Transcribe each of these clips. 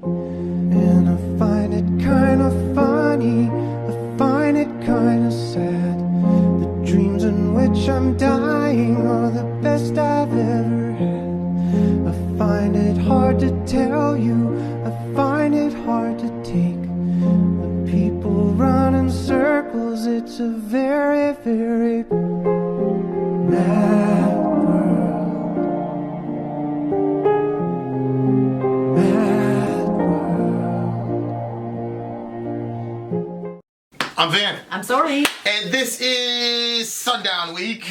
And I find it kind of funny, I find it kind of sad. The dreams in which I'm dying are the best I've ever had. I find it hard to tell you, I find it hard to take. When people run in circles, it's a very, very mad world. Mad world. I'm Vin. I'm Sori. And this is Sundown Week.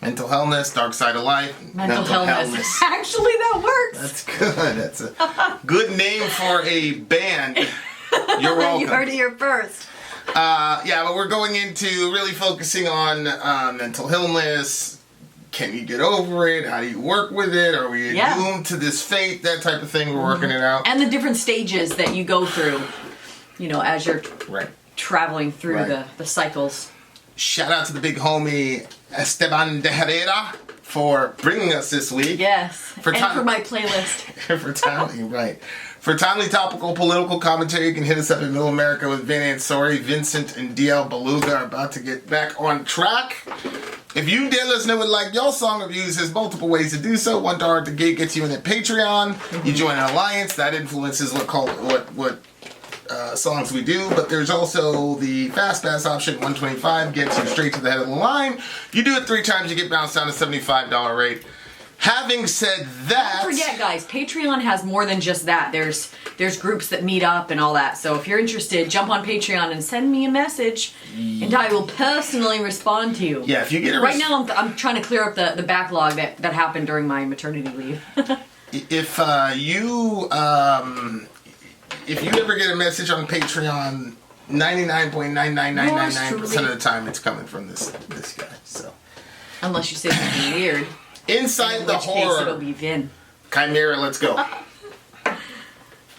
Mental Healthness, Dark Side of Life. Mental Healthness. Actually, that works. That's good. That's a good name for a band. You're welcome. You heard it here first. Yeah, but we're going into really focusing on mental illness. Can you get over it? How do you work with it? Are we doomed to this fate? That type of thing. We're working it out. And the different stages that you go through, you know, as you're traveling through the cycles. Shout out to the big homie Esteban de Herrera for bringing us this week. Yes, for my playlist. For timely topical political commentary, you can hit us up in Middle America with Vin and Sori. Vincent and DL Beluga are about to get back on track. If you, dear listener, would like your song reviews, there's multiple ways to do so. $1 at the gate gets you in at Patreon. You join an alliance that influences what songs we do, but there's also the Fast Pass option. $125 gets you straight to the head of the line. You do it 3 times, you get bounced down to $75 rate. Having said that, don't forget, guys, Patreon has more than just that. There's groups that meet up and all that. So if you're interested, jump on Patreon and send me a message, and I will personally respond to you. Yeah, if you get a right now, I'm trying to clear up the backlog that happened during my maternity leave. If you ever get a message on Patreon, 99.99999% of the time it's coming from this guy. So, unless you say something weird. Inside the horror. Case it'll be Vin. Chimaira, let's go. All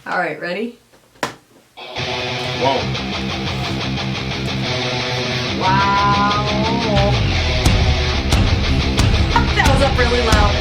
right, ready? Whoa. Wow. That was up really loud.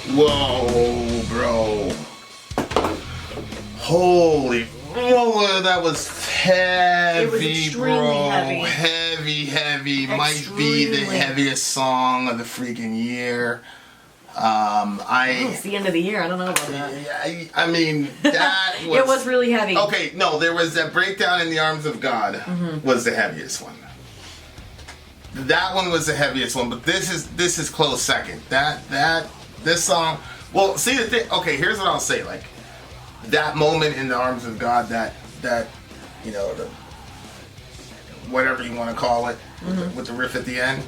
Whoa, bro. Holy. Oh, that was heavy, It was extremely bro. heavy. Heavy. Might be the Extremely. heaviest song of the freaking year. It's the end of the year. I don't know about that. I mean, that was... It was really heavy. Okay, no, there was that Breakdown in the Arms of God was the heaviest one. That one was the heaviest one, but this is close second. This song... Well, see the thing... Okay, here's what I'll say. Like, that moment in the Arms of God, that you know, the whatever you want to call it, with the riff at the end,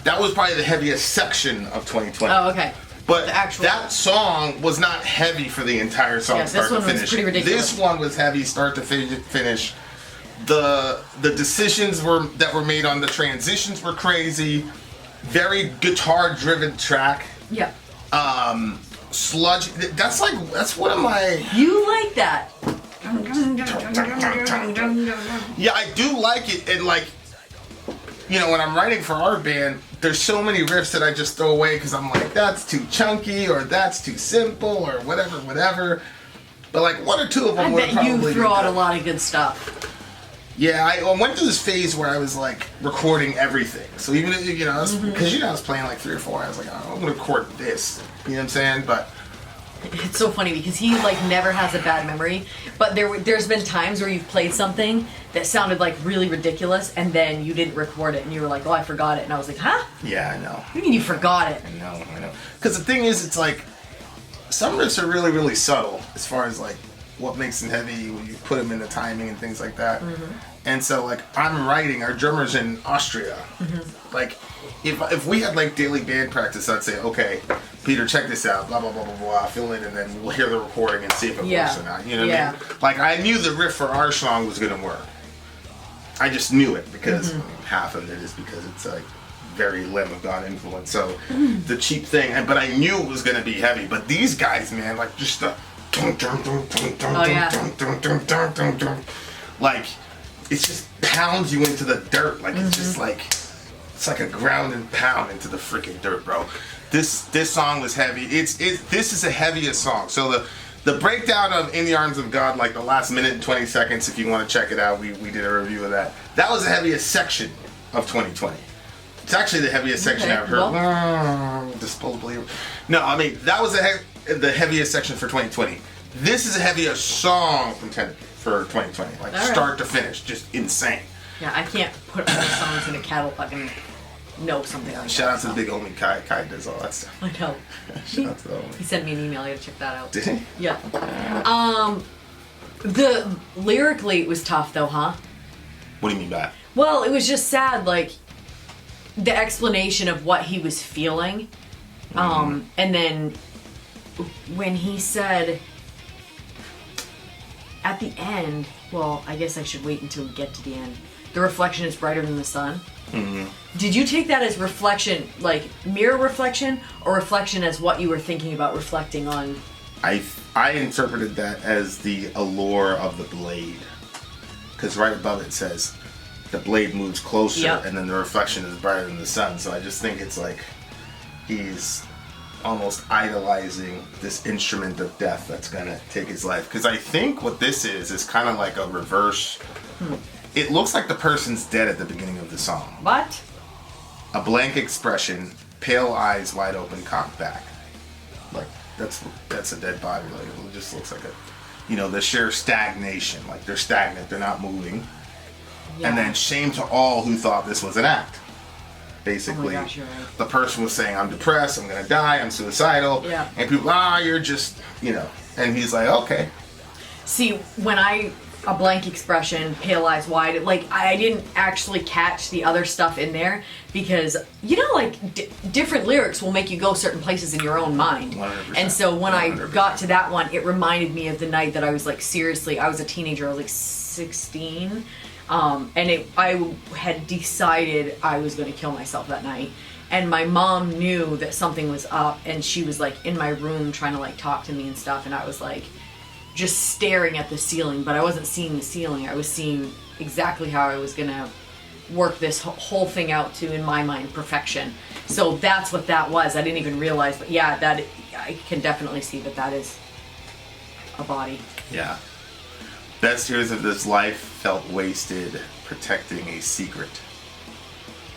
that was probably the heaviest section of 2020. Oh, okay. But The actual- that song was not heavy for the entire song, Yes, start this one to was finish. pretty ridiculous. This one was heavy, start to finish. The decisions that were made on the transitions were crazy. Very guitar-driven track. Yeah. Sludge. That's one of my. You like that? Yeah, I do like it, and like, you know, when I'm writing for our band, there's so many riffs that I just throw away because I'm like, that's too chunky or that's too simple or whatever. But like one or two of them I were bet probably you throw out good. a lot of good stuff. Yeah, I went through this phase where I was like recording everything. So even if, you know, because I was playing like 3 or 4, I was like, oh, I'm gonna record this. You know what I'm saying? But It's so funny because he like never has a bad memory, but there's been times where you've played something that sounded like really ridiculous, and then you didn't record it, and you were like, "Oh, I forgot it," and I was like, "Huh? yeah, I know. What do you mean you forgot it?" I know. Because the thing is, it's like some riffs are really, really subtle as far as like what makes them heavy when you put them in the timing and things like that. And so, like, I'm writing. Our drummer's in Austria. Like, if we had like daily band practice, I'd say, okay, Peter, check this out. Blah blah blah blah blah. Fill in, and then we'll hear the recording and see if it works or not. You know what I mean? Like, I knew the riff for our song was gonna work. I just knew it because half of it is because it's like very Lamb of God influence. So the cheap thing, but I knew it was gonna be heavy. But these guys, man, like just the like it just pounds you into the dirt. Like it's just like it's like a ground and pound into the freaking dirt, bro. This song was heavy. This is the heaviest song. So the breakdown of In the Arms of God, like the last minute and 20 seconds, if you want to check it out, we did a review of that. That was the heaviest section of 2020. It's actually the heaviest section I've heard. Disposably. No, I mean, that was the heaviest section for 2020. This is the heaviest song for 2020. Like, All right. start to finish. Just insane. Yeah, I can't put all the songs in a catalog and know something like Shout that. out to the big homie Kai. Kai does all that stuff. I know. Shout out to the homie. He sent me an email. I gotta check that out. Did he? Yeah. The lyrically it was tough though, huh? What do you mean by that? Well, it was just sad, like the explanation of what he was feeling. And then when he said at the end, well, I guess I should wait until we get to the end. The reflection is brighter than the sun. Did you take that as reflection, like mirror reflection, or reflection as what you were thinking about reflecting on? I interpreted that as the allure of the blade, because right above it says the blade moves closer, Yep. and then the reflection is brighter than the sun. So I just think it's like he's almost idolizing this instrument of death that's gonna take his life. Because I think what this is kind of like a reverse. It looks like the person's dead at the beginning of the song. What? A blank expression, pale eyes wide open, cocked back. Like that's a dead body. Like it just looks like the sheer stagnation. Like they're stagnant, they're not moving. Yeah. And then shame to all who thought this was an act. Basically, Oh my gosh, you're right. the person was saying, I'm depressed, I'm gonna die, I'm suicidal. Yeah. And people, you're just, and he's like, okay. See, when a blank expression, pale eyes wide, like I didn't actually catch the other stuff in there because different lyrics will make you go certain places in your own mind. 100%. And so when I 100%. got to that one, it reminded me of the night that I was like, seriously, I was a teenager, I was like 16, and I had decided I was going to kill myself that night. And my mom knew that something was up, and she was like in my room trying to like talk to me and stuff, and I was like just staring at the ceiling, but I wasn't seeing the ceiling. I was seeing exactly how I was gonna work this whole thing out to, in my mind, perfection. So that's what that was. I didn't even realize, but yeah, that I can definitely see that is a body. Yeah. Best years of his life felt wasted protecting a secret.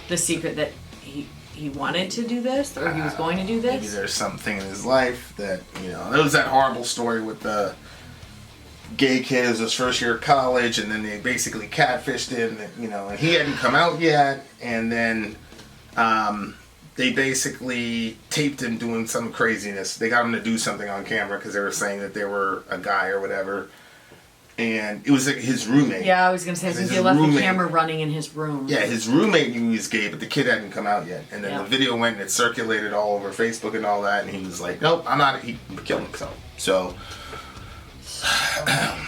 The secret that he wanted to do this, or he was going to do this? Maybe there's something in his life that, there was that horrible story with the gay kid. It was his first year of college, and then they basically catfished him, and he hadn't come out yet, and then they basically taped him doing some craziness. They got him to do something on camera because they were saying that they were a guy or whatever. And it was like his roommate. Yeah, I was going to say, I think they left the camera running in his room. Yeah, his roommate knew he was gay, but the kid hadn't come out yet. And then the video went and it circulated all over Facebook and all that. And he was like, nope, I'm not. He killed himself. So, a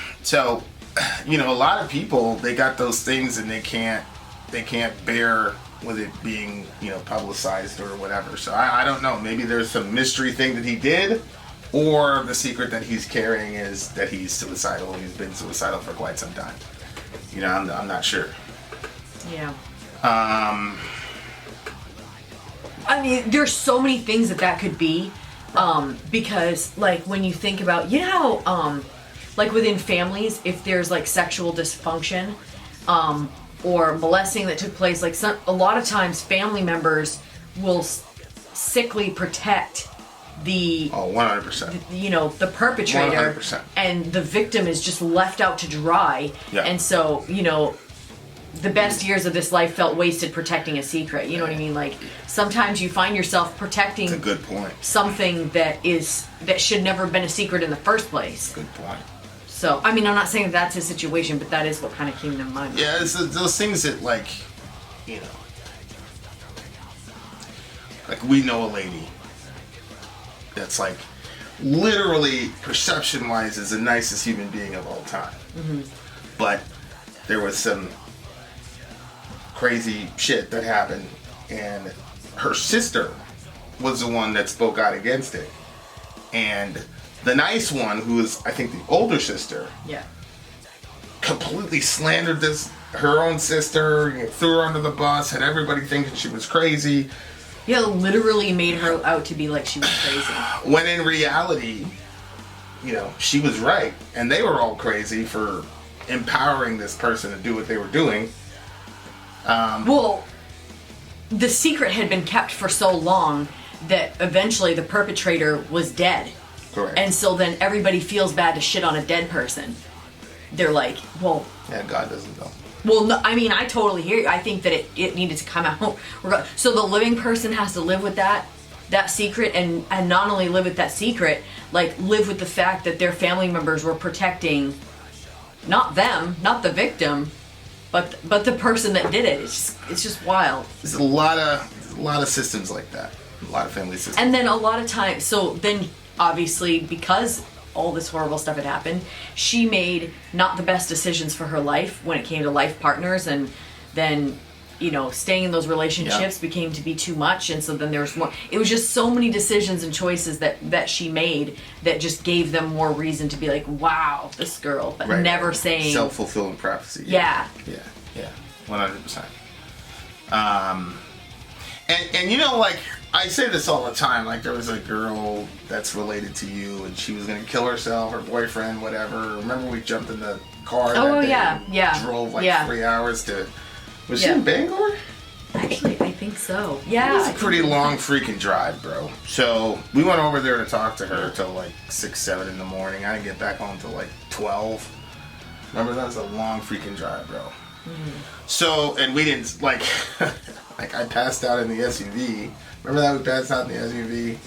lot of people, they got those things and they can't bear with it being, publicized or whatever. So I don't know. Maybe there's some mystery thing that he did. Or the secret that he's carrying is that he's suicidal. He's been suicidal for quite some time. I'm not sure. Yeah. I mean, there's so many things that could be. Because, like, when you think about, how, like, within families, if there's, like, sexual dysfunction, or molesting that took place, like, a lot of times family members will sickly protect the 100%. The perpetrator 100%. And the victim is just left out to dry. Yeah. And so, the best years of this life felt wasted protecting a secret. You know what I mean? Like, sometimes you find yourself protecting That's a good point. something that should never have been a secret in the first place. Good point. So, I mean, I'm not saying that's his situation, but that is what kind of came to mind. Yeah, it's those things that, like, like we know a lady that's, like, literally, perception-wise, is the nicest human being of all time. Mm-hmm. But there was some crazy shit that happened, and her sister was the one that spoke out against it. And the nice one, who is, I think, the older sister, completely slandered her own sister, threw her under the bus, had everybody thinking she was crazy. Yeah, literally made her out to be like she was crazy. When in reality, she was right. And they were all crazy for empowering this person to do what they were doing. Well, the secret had been kept for so long that eventually the perpetrator was dead. Correct. And so then everybody feels bad to shit on a dead person. They're like, well... Yeah, God doesn't know. Well, no, I mean, I totally hear you. I think that it needed to come out. So the living person has to live with that secret, and not only live with that secret, like, live with the fact that their family members were protecting not them, not the victim, but the person that did it. It's just wild. There's a lot of systems like that. A lot of family systems. And then a lot of times, so then obviously because all this horrible stuff had happened, she made not the best decisions for her life when it came to life partners, and then staying in those relationships became to be too much, and so then there was more. It was just so many decisions and choices that she made that just gave them more reason to be like, wow, this girl, but never saying self-fulfilling prophecy. Yeah 100%. And like, I say this all the time, like, there was a girl that's related to you, and she was going to kill herself, her boyfriend, whatever. Remember we jumped in the car that day and drove like 3 hours to... Was she in Bangor? Actually, I think so. Yeah. It was a pretty long freaking drive, bro. So, we went over there to talk to her till like 6, 7 in the morning. I didn't get back home till like 12. Remember, that was a long freaking drive, bro. Mm-hmm. So, and we didn't, like... like, I passed out in the SUV. Remember that? We passed out in the SUV,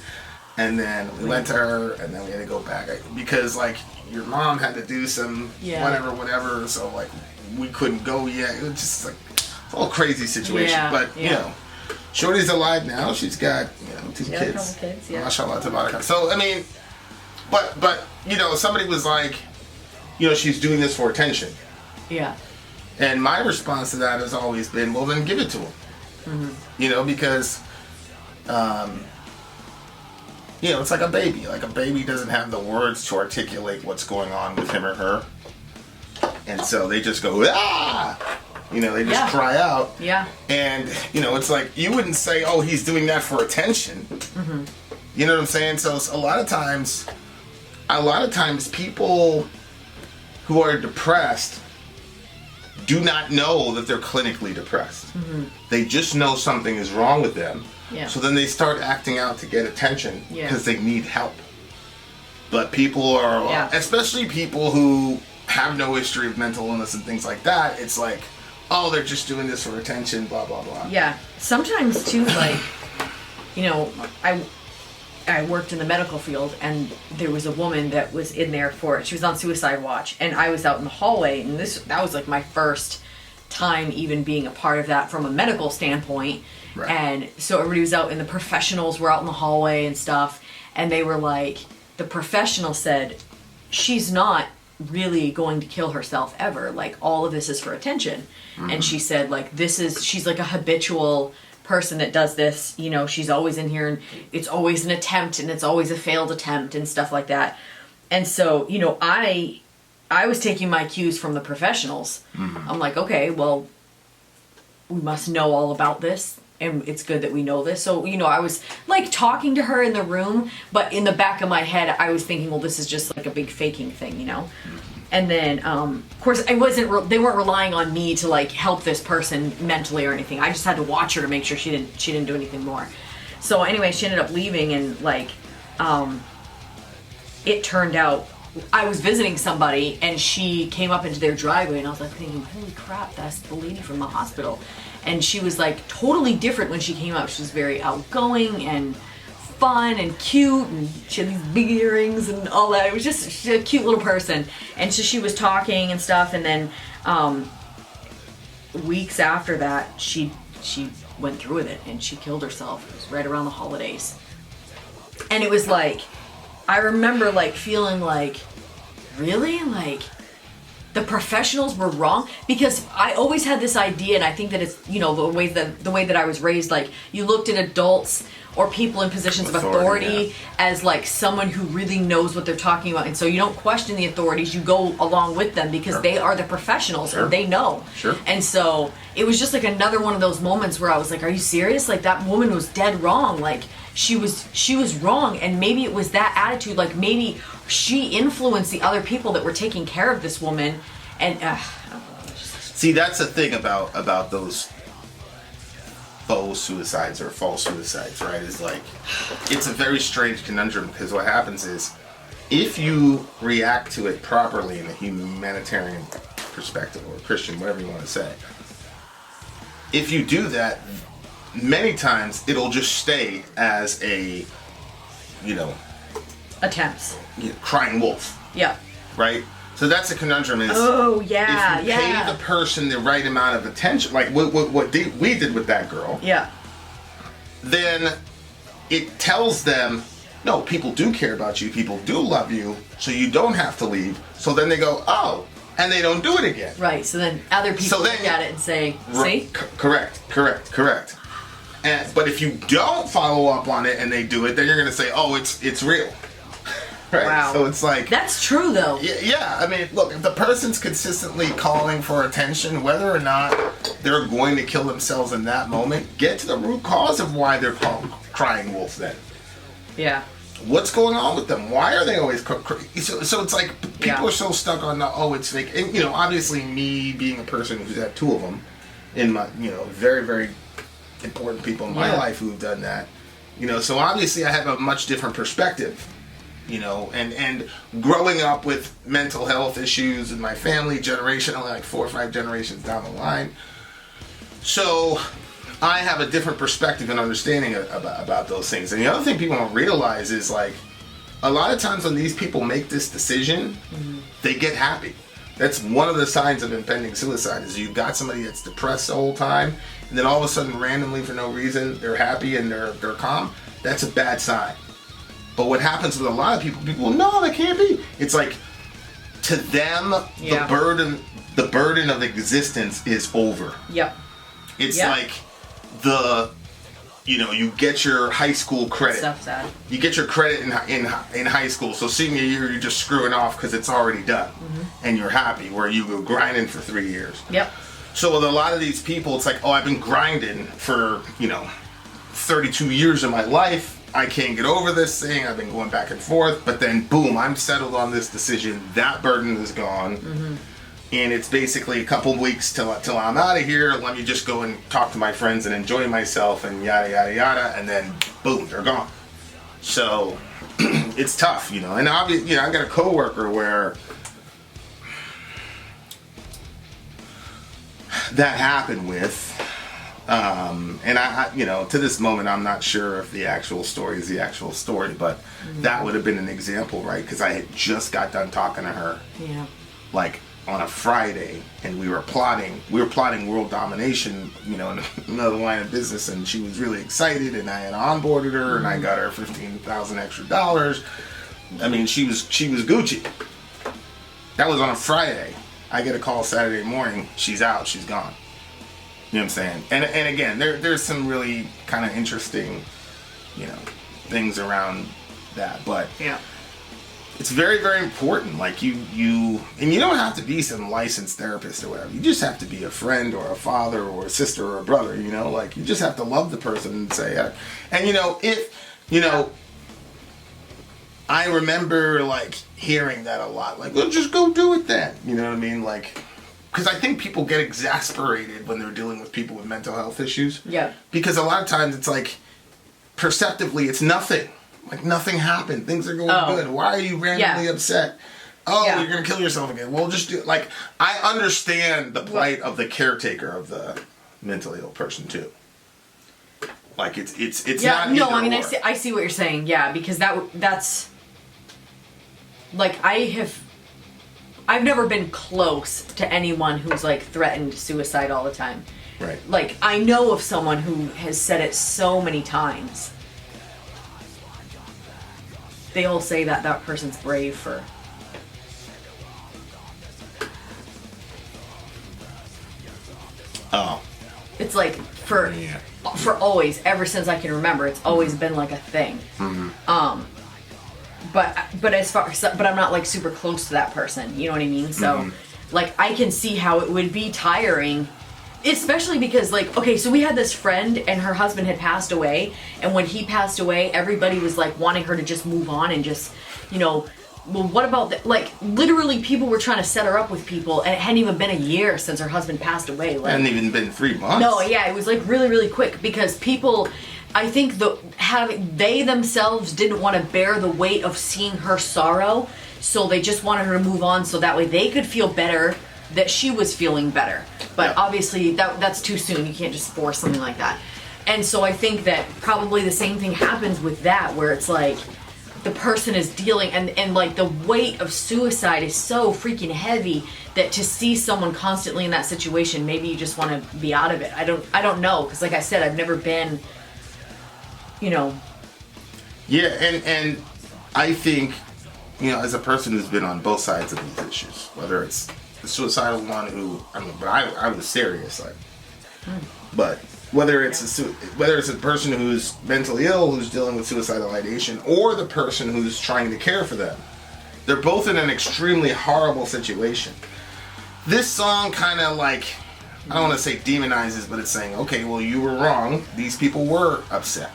and then we went to her, and then we had to go back because, like, your mom had to do some whatever. So, like, we couldn't go yet. It was just like a whole crazy situation. But Shorty's alive now. She's got 2 kids. A couple kids. Yeah. Mashallah, tabarak. So I mean, but somebody was like, she's doing this for attention. Yeah. And my response to that has always been, well, then give it to him. Mm-hmm. Because, it's like a baby. Like, a baby doesn't have the words to articulate what's going on with him or her. And so they just go, ah! They just cry out. Yeah. And, it's like, you wouldn't say, oh, he's doing that for attention. Mm-hmm. You know what I'm saying? So it's a lot of times people who are depressed do not know that they're clinically depressed. They just know something is wrong with them. Yeah. So then they start acting out to get attention because they need help. But people are, especially people who have no history of mental illness and things like that, it's like, oh, they're just doing this for attention, blah, blah, blah. Yeah. Sometimes, too, like, you know, I worked in the medical field, and there was a woman that was in there she was on suicide watch, and I was out in the hallway, and that was like my first time even being a part of that from a medical standpoint. Right. And so everybody was out, and the professionals were out in the hallway and stuff, and they were like, the professional said, she's not really going to kill herself ever. Like, all of this is for attention. And she said, like, she's like a habitual person that does this, you know, she's always in here, and it's always an attempt, and it's always a failed attempt and stuff like that. And so, you know, I was taking my cues from the professionals. I'm like, okay, well, we must know all about this, and it's good that we know this. So, you know, I was like talking to her in the room, but in the back of my head I was thinking, well, this is just like a big faking thing, you know. And then, of course, they weren't relying on me to like help this person mentally or anything. I just had to watch her to make sure she didn't do anything more. So anyway, she ended up leaving, and like, it turned out I was visiting somebody, and she came up into their driveway, and I was like thinking, holy crap, that's the lady from the hospital. And she was like totally different when she came up. She was very outgoing and fun and cute, and she had these big earrings and all that. It was just, she's a cute little person. And so she was talking and stuff, and then weeks after that, she went through with it, and she killed herself. It was right around the holidays. And it was like, I remember like feeling like, really? Like, the professionals were wrong? Because I always had this idea, and I think that it's, you know, the way that I was raised, like, you looked at adults or people in positions of authority as like someone who really knows what they're talking about, and so you don't question the authorities, you go along with them because they are the professionals and they know. And so it was just like another one of those moments where I was like, are you serious? Like, that woman was dead wrong. Like, she was wrong, and maybe it was that attitude, like maybe she influenced the other people that were taking care of this woman. And see, that's the thing about those faux suicides or false suicides, right? Is like, it's a very strange conundrum, because what happens is, if you react to it properly in a humanitarian perspective, or Christian, whatever you want to say, if you do that, many times it'll just stay as a, you know, attempts. Crying wolf. Yeah. Right? So that's the conundrum is, if you pay the person the right amount of attention, like what we did with that girl, then it tells them, no, people do care about you, people do love you, so you don't have to leave. So then they go, oh, and they don't do it again. Right, so then other people look at it and say, see? Correct. But if you don't follow up on it and they do it, then you're going to say, oh, it's real. Right? Wow. So it's like, that's true, though. Yeah, I mean, look, if the person's consistently calling for attention, whether or not they're going to kill themselves in that moment, get to the root cause of why they're crying wolf then. Yeah. What's going on with them? Why are they always so it's like, people are so stuck on the, oh, it's fake. And, you know, obviously me being a person who's had two of them in my, you know, very, very important people in my life who've done that, you know, so obviously I have a much different perspective. You know, and growing up with mental health issues in my family, generationally, like 4 or 5 generations down the line. So I have a different perspective and understanding about those things. And the other thing people don't realize is, like, a lot of times when these people make this decision, they get happy. That's one of the signs of impending suicide, is you've got somebody that's depressed the whole time, and then all of a sudden, randomly, for no reason, they're happy and they're calm. That's a bad sign. But what happens with a lot of people, no, that can't be. It's like, to them, the burden of existence is over. Yep. It's like you know, you get your high school credit. Stuff sad. You get your credit in high school. So senior year, you're just screwing off because it's already done, and you're happy. Where you go grinding for 3 years. Yep. So with a lot of these people, it's like, oh, I've been grinding for, you know, 32 years of my life. I can't get over this thing. I've been going back and forth, but then boom, I'm settled on this decision. That burden is gone. Mm-hmm. And it's basically a couple weeks till I'm out of here. Let me just go and talk to my friends and enjoy myself and yada, yada, yada. And then boom, they're gone. So it's tough, you know. And obviously, you know, I got a coworker where that happened with. And I, you know, to this moment, I'm not sure if the actual story is the actual story, but that would have been an example, right? Because I had just got done talking to her, like on a Friday, and we were plotting world domination, you know, in another line of business, and she was really excited, and I had onboarded her, and I got her $15,000 extra dollars. I mean, she was Gucci. That was on a Friday. I get a call Saturday morning. She's out. She's gone. You know what I'm saying? And again, there's some really kind of interesting, you know, things around that. But it's very, very important. Like you don't have to be some licensed therapist or whatever. You just have to be a friend or a father or a sister or a brother. You know, like you just have to love the person and say, and you know, if you know. I remember like hearing that a lot. Like, well, just go do it then. You know what I mean? Like. Because I think people get exasperated when they're dealing with people with mental health issues. Yeah. Because a lot of times it's like, perceptively, it's nothing. Like, nothing happened. Things are going good. Why are you randomly upset? Oh, you're going to kill yourself again. Well, just do it. Like, I understand the plight of the caretaker of the mentally ill person, too. Like, it's not no, I mean, or. I see what you're saying. Yeah, because that's... Like, I've never been close to anyone who's like threatened suicide all the time. Right. Like, I know of someone who has said it so many times. They all say that person's brave for... Oh. It's like for always, ever since I can remember, it's always been like a thing. Mm-hmm. But I'm not like super close to that person, you know what I mean? So like I can see how it would be tiring, especially because like, okay, so we had this friend and her husband had passed away, and when he passed away, everybody was like wanting her to just move on and just, you know, well, what about like literally people were trying to set her up with people, and it hadn't even been a year since her husband passed away. Like, it hadn't even been 3 months. No, yeah, it was like really, really quick because people, I think they themselves didn't want to bear the weight of seeing her sorrow, so they just wanted her to move on so that way they could feel better that she was feeling better. But obviously that's too soon. You can't just force something like that. And so I think that probably the same thing happens with that, where it's like the person is dealing and like the weight of suicide is so freaking heavy that to see someone constantly in that situation, maybe you just want to be out of it. I don't know, because like I said, I've never been, you know. Yeah, and I think, you know, as a person who's been on both sides of these issues, whether it's the suicidal one who, I don't know, but I was serious, like, but whether it's a person who's mentally ill, who's dealing with suicidal ideation, or the person who's trying to care for them, they're both in an extremely horrible situation. This song kind of like, I don't want to say demonizes, but it's saying, okay, well, you were wrong. These people were upset.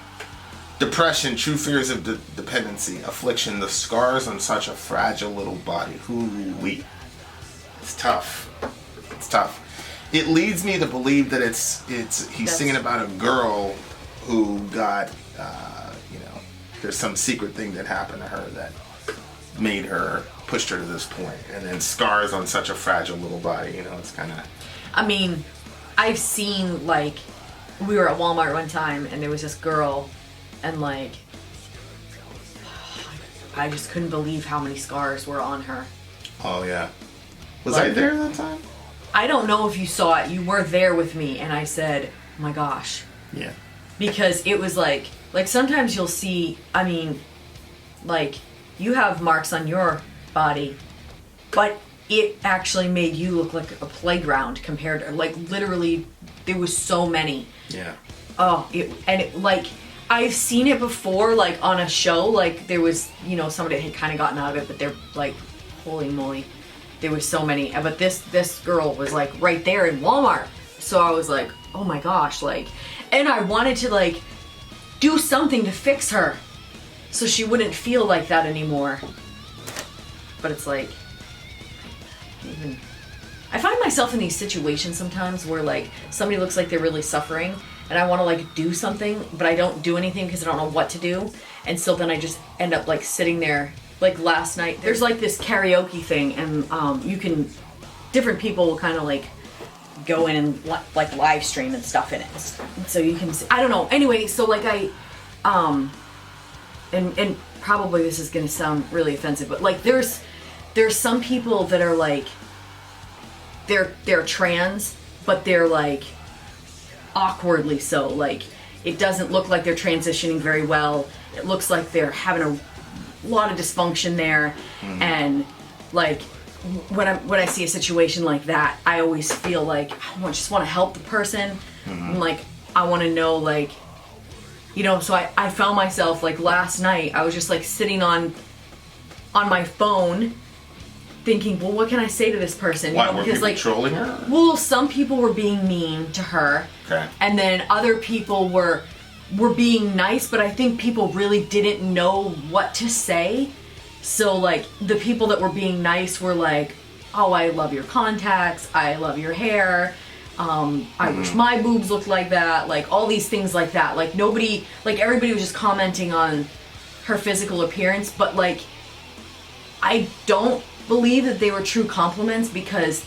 Depression, true fears of dependency, affliction, the scars on such a fragile little body. Hoo-wee. It's tough. It's tough. It leads me to believe that he's singing about a girl who got, you know, there's some secret thing that happened to her that pushed her to this point, and then scars on such a fragile little body. You know, it's kind of. I mean, I've seen, like, we were at Walmart one time and there was this girl, and like, I just couldn't believe how many scars were on her. Oh yeah. Was I there that time? I don't know if you saw it. You were there with me, and I said, oh my gosh. Yeah. Because it was like sometimes you'll see, I mean, like, you have marks on your body, but it actually made you look like a playground compared to, like, literally, there was so many. Yeah. Oh, like, I've seen it before, like, on a show, like, there was, you know, somebody had kind of gotten out of it, but they're, like, holy moly, there was so many. But this girl was, like, right there in Walmart, so I was like, oh my gosh, like, and I wanted to, like, do something to fix her, so she wouldn't feel like that anymore. But it's like, I find myself in these situations sometimes where like somebody looks like they're really suffering and I want to like do something, but I don't do anything because I don't know what to do. And so then I just end up like sitting there. Like last night, there's like this karaoke thing, and different people will kind of like go in and like live stream and stuff in it. So you can see, I don't know. Anyway, so like and probably this is going to sound really offensive, but like there's some people that are like, they're trans, but they're like awkwardly so. Like it doesn't look like they're transitioning very well. It looks like they're having a lot of dysfunction there, and like when I see a situation like that, I always feel like I just want to help the person. And like I want to know, like, you know. So I found myself like last night I was just like sitting on my phone thinking, well, what can I say to this person? Why, you know, were because people like trolling her? Well, some people were being mean to her, okay, and then other people were being nice, but I think people really didn't know what to say. So like the people that were being nice were like, oh, I love your contacts, I love your hair, I wish my boobs looked like that, like all these things like that. Like nobody, like everybody was just commenting on her physical appearance, but like I don't believe that they were true compliments, because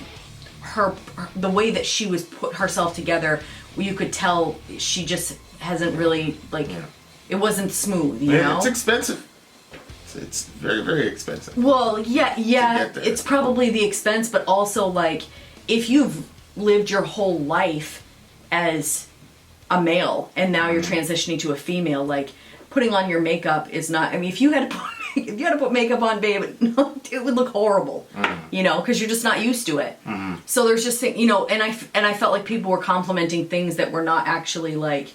the way that she was put herself together, you could tell she just hasn't really, like, it wasn't smooth, you know? It's expensive. It's very, very expensive. Well, yeah, it's probably the expense, but also, like, if you've lived your whole life as a male and now you're transitioning to a female, like, putting on your makeup is not, I mean, if you had to put makeup on, babe, it would look horrible, you know, because you're just not used to it. So there's just, you know, and I felt like people were complimenting things that were not actually, like,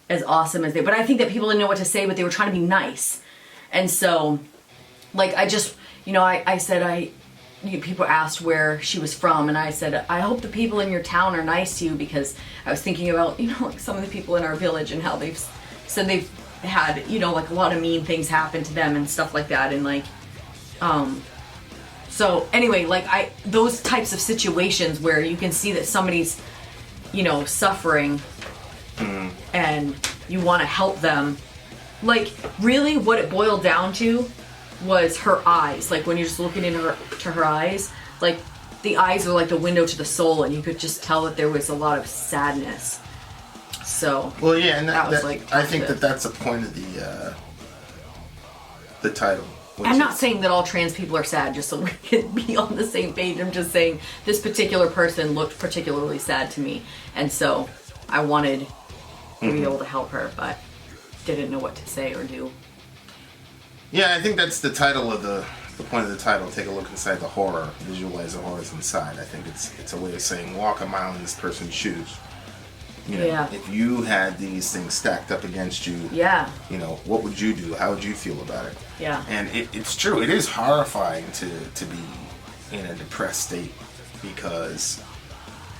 as awesome as but I think that people didn't know what to say, but they were trying to be nice. And so, like, I just, you know, I said, people asked where she was from, and I said, I hope the people in your town are nice to you, because I was thinking about, you know, like some of the people in our village and how they've said they've had, you know, like a lot of mean things happen to them and stuff like that. And like, so anyway, like those types of situations where you can see that somebody's, you know, suffering, and you want to help them. Like, really what it boiled down to was her eyes. Like, when you're just looking into her eyes, like, the eyes are like the window to the soul, and you could just tell that there was a lot of sadness. So, well, yeah, and that was like, I think that's the point of the title. I'm not saying that all trans people are sad, just so we can be on the same page. I'm just saying this particular person looked particularly sad to me, and so I wanted to be able to help her, but didn't know what to say or do. Yeah, I think that's the title of the point of the title. Take a look inside the horror, visualize the horrors inside. I think it's a way of saying walk a mile in this person's shoes. You know, if you had these things stacked up against you, you know, what would you do? How would you feel about it? Yeah. And it's true. It is horrifying to be in a depressed state, because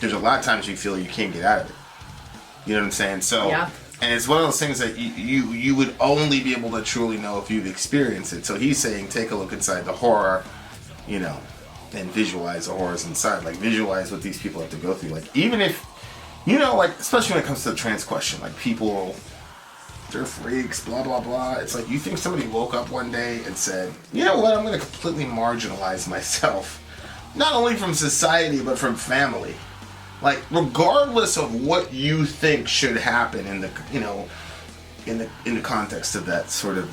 there's a lot of times you feel you can't get out of it. You know what I'm saying? So, and it's one of those things that you would only be able to truly know if you've experienced it. So he's saying, take a look inside the horror, you know, and visualize the horrors inside. Like, visualize what these people have to go through. Like, even if, you know, like, especially when it comes to the trans question, like, people, they're freaks, blah, blah, blah. It's like, you think somebody woke up one day and said, you know what, I'm going to completely marginalize myself. Not only from society, but from family. Like, regardless of what you think should happen in the, you know, in the context of that sort of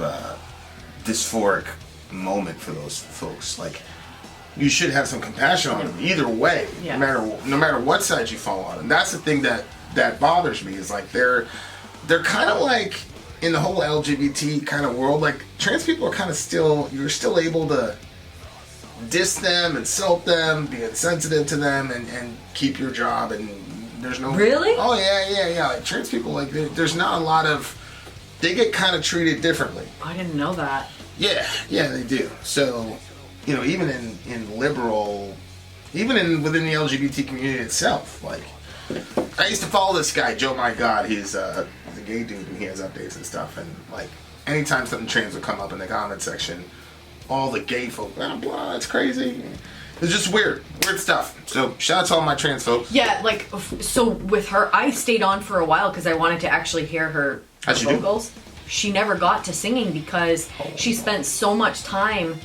dysphoric moment for those folks, like, you should have some compassion on them either way, no matter what side you fall on. And that's the thing that bothers me, is like they're kind of like, in the whole LGBT kind of world, like, trans people are kind of you're still able to diss them, insult them, be insensitive to them, and keep your job, and there's no... Really? Oh, yeah. Like, trans people, like, there's not a lot of... They get kind of treated differently. I didn't know that. Yeah, they do. So, you know, even in liberal... Even within the LGBT community itself, like... I used to follow this guy, Joe My God. He's a gay dude, and he has updates and stuff, and, like... anytime something trans would come up in the comment section, all the gay folk, blah, blah, it's crazy. It's just weird stuff. So shout out to all my trans folks. Yeah, like, so with her, I stayed on for a while because I wanted to actually hear her vocals. She never got to singing because she spent so much time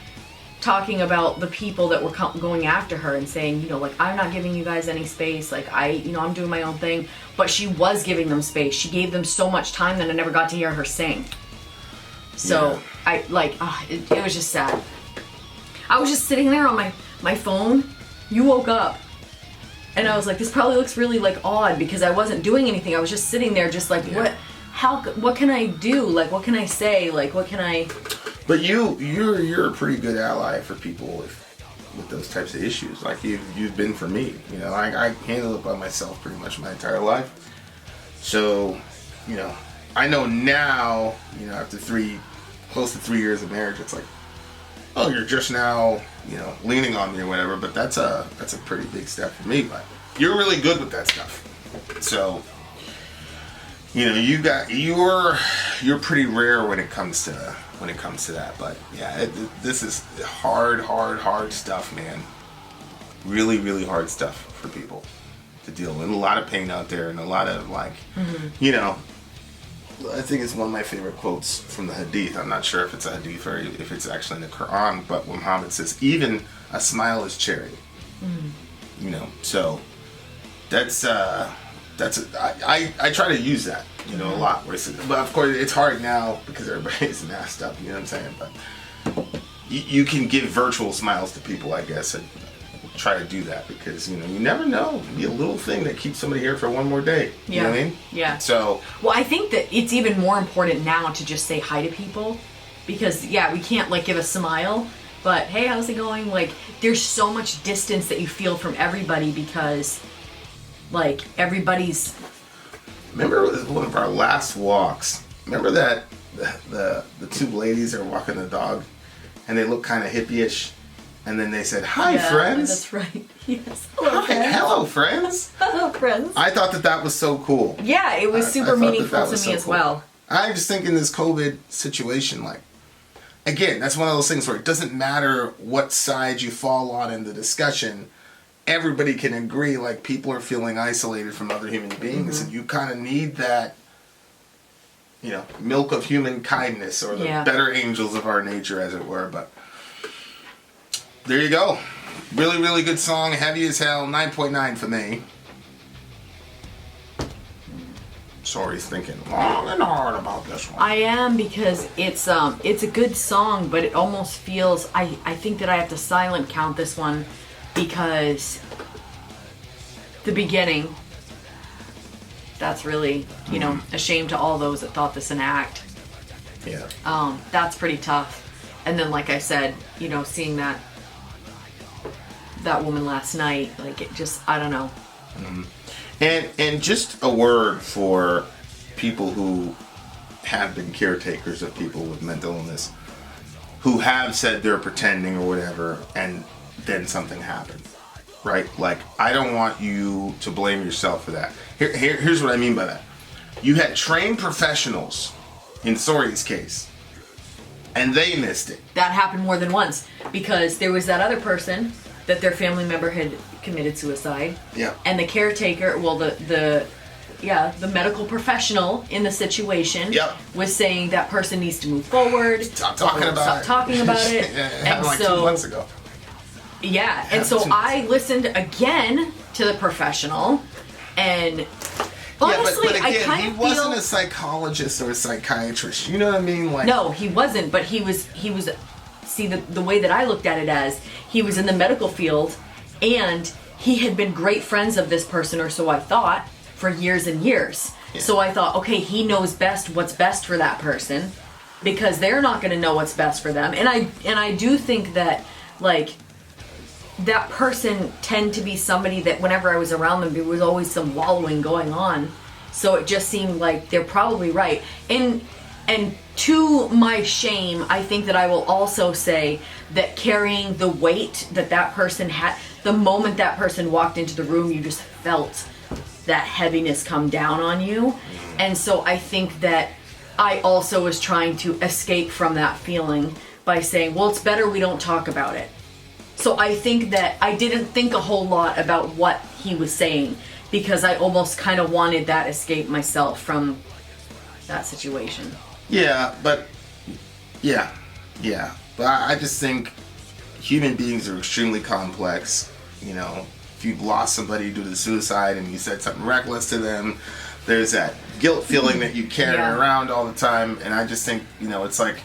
talking about the people that were going after her and saying, you know, like, I'm not giving you guys any space. Like, I'm doing my own thing. But she was giving them space. She gave them so much time that I never got to hear her sing. So, yeah. It was just sad. I was just sitting there on my phone. You woke up. And I was like, this probably looks really, like, odd because I wasn't doing anything. I was just sitting there just like, what can I do? Like, what can I say? Like, what can I... But you're a pretty good ally for people with those types of issues. Like you've been for me. You know, I handle it by myself pretty much my entire life. So, you know, I know now, you know, after close to 3 years of marriage, it's like, oh, you're just now, you know, leaning on me or whatever. But that's a pretty big step for me. But you're really good with that stuff. So, you know, you're pretty rare when it comes to that. But yeah, this is hard stuff, man. Really, really hard stuff for people to deal with. And a lot of pain out there, and a lot of like, you know, I think it's one of my favorite quotes from the Hadith. I'm not sure if it's a Hadith or if it's actually in the Quran, but when Muhammad says, even a smile is charity. You know, so I try to use that, you know, a lot. But of course, it's hard now because everybody's masked up. You know what I'm saying? But you can give virtual smiles to people, I guess, and try to do that because, you know, you never know. It'd be a little thing that keeps somebody here for one more day. You know what I mean? Yeah. So. Well, I think that it's even more important now to just say hi to people because, yeah, we can't like give a smile, but hey, how's it going? Like, there's so much distance that you feel from everybody because, like, everybody's. Remember one of our last walks? Remember that the two ladies are walking the dog, and they look kind of hippie-ish, and then they said, "Hi, friends." That's right. Yes. Hello, friends. Hello, friends. Hello, friends. I thought that was so cool. Yeah, it was super meaningful to me as well. I just think in this COVID situation, like, again, that's one of those things where it doesn't matter what side you fall on in the discussion. Everybody can agree, like, people are feeling isolated from other human beings, and you kind of need that, you know, milk of human kindness, or the better angels of our nature, as it were. But there you go. Really, really good song. Heavy as hell. 9.9 for me. Sori's thinking long and hard about this one. I am, because it's a good song, but it almost feels, I think that I have to silent count this one because the beginning, that's really, you know, a shame to all those that thought this an act. Yeah. That's pretty tough. And then, like I said, you know, seeing that woman last night, like, it just, I don't know. And just a word for people who have been caretakers of people with mental illness, who have said they're pretending or whatever, and then something happened, right? Like, I don't want you to blame yourself for that. Here's what I mean by that. You had trained professionals in Sori's case, and they missed it. That happened more than once, because there was that other person that their family member had committed suicide. Yeah. And the caretaker, well, the medical professional in the situation was saying that person needs to move forward. Stop talking about it. Yeah, it happened like 2 months ago. Yeah, and so I listened again to the professional, and honestly, but again, I kind of feel... he wasn't a psychologist or a psychiatrist. You know what I mean? Like, no, he wasn't, but he was. See, the way that I looked at it as, he was in the medical field, and he had been great friends of this person, or so I thought, for years and years. Yeah. So I thought, okay, he knows best what's best for that person, because they're not going to know what's best for them. And I do think that, like, that person tend to be somebody that whenever I was around them, there was always some wallowing going on. So it just seemed like they're probably right. And to my shame, I think that I will also say that carrying the weight that person had, the moment that person walked into the room, you just felt that heaviness come down on you. And so I think that I also was trying to escape from that feeling by saying, well, it's better we don't talk about it. So I think that I didn't think a whole lot about what he was saying because I almost kind of wanted that escape myself from that situation. Yeah, but I just think human beings are extremely complex. You know, if you've lost somebody due to suicide and you said something reckless to them, there's that guilt feeling that you carry around all the time. And I just think, you know, it's like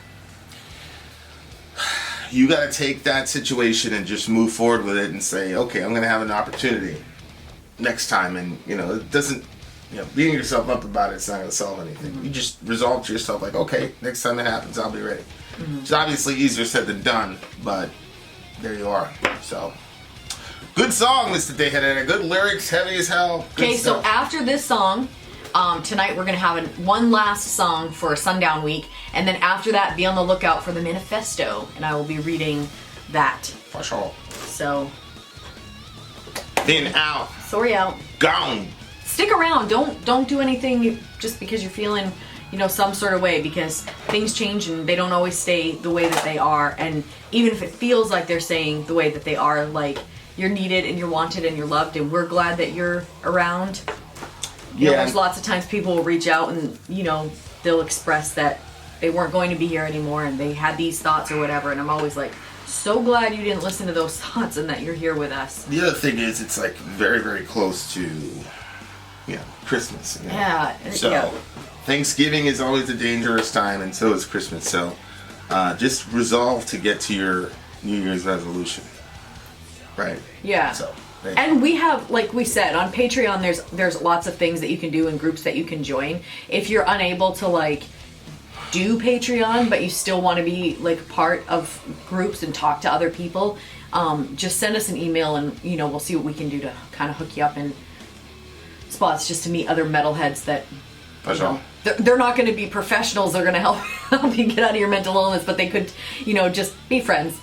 you got to take that situation and just move forward with it and say, okay, I'm going to have an opportunity next time. And, you know, it doesn't, you know, beating yourself up about it's not going to solve anything. You just resolve to yourself like, okay, next time it happens, I'll be ready. It's obviously easier said than done, but there you are. So, good song, Mr. Dayhead. Good lyrics, heavy as hell. Okay, so after this song, tonight we're going to have one last song for Sundown Week, and then after that, be on the lookout for the manifesto, and I will be reading that. For sure. So. Vin out. Sori out. Gone. Stick around. Don't do anything just because you're feeling, you know, some sort of way, because things change and they don't always stay the way that they are. And even if it feels like they're staying the way that they are, like, you're needed and you're wanted and you're loved, and we're glad that you're around. You know, there's lots of times people will reach out and, you know, they'll express that they weren't going to be here anymore and they had these thoughts or whatever, and I'm always like, so glad you didn't listen to those thoughts and that you're here with us. The other thing is, it's like very, very close to, you know, Christmas. You know? Yeah. So Thanksgiving is always a dangerous time, and so is Christmas. So just resolve to get to your New Year's resolution. Right. Yeah. So. And we have, like we said, on Patreon, there's lots of things that you can do and groups that you can join. If you're unable to, like, do Patreon, but you still want to be, like, part of groups and talk to other people, just send us an email and, you know, we'll see what we can do to kind of hook you up in spots just to meet other metalheads that, you know, they're not going to be professionals. They're going to help you get out of your mental illness, but they could, you know, just be friends.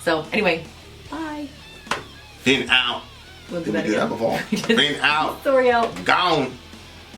So, anyway, bye. Vin out. We'll do Did that we do again. that before? Vin out. Sori out. Gone.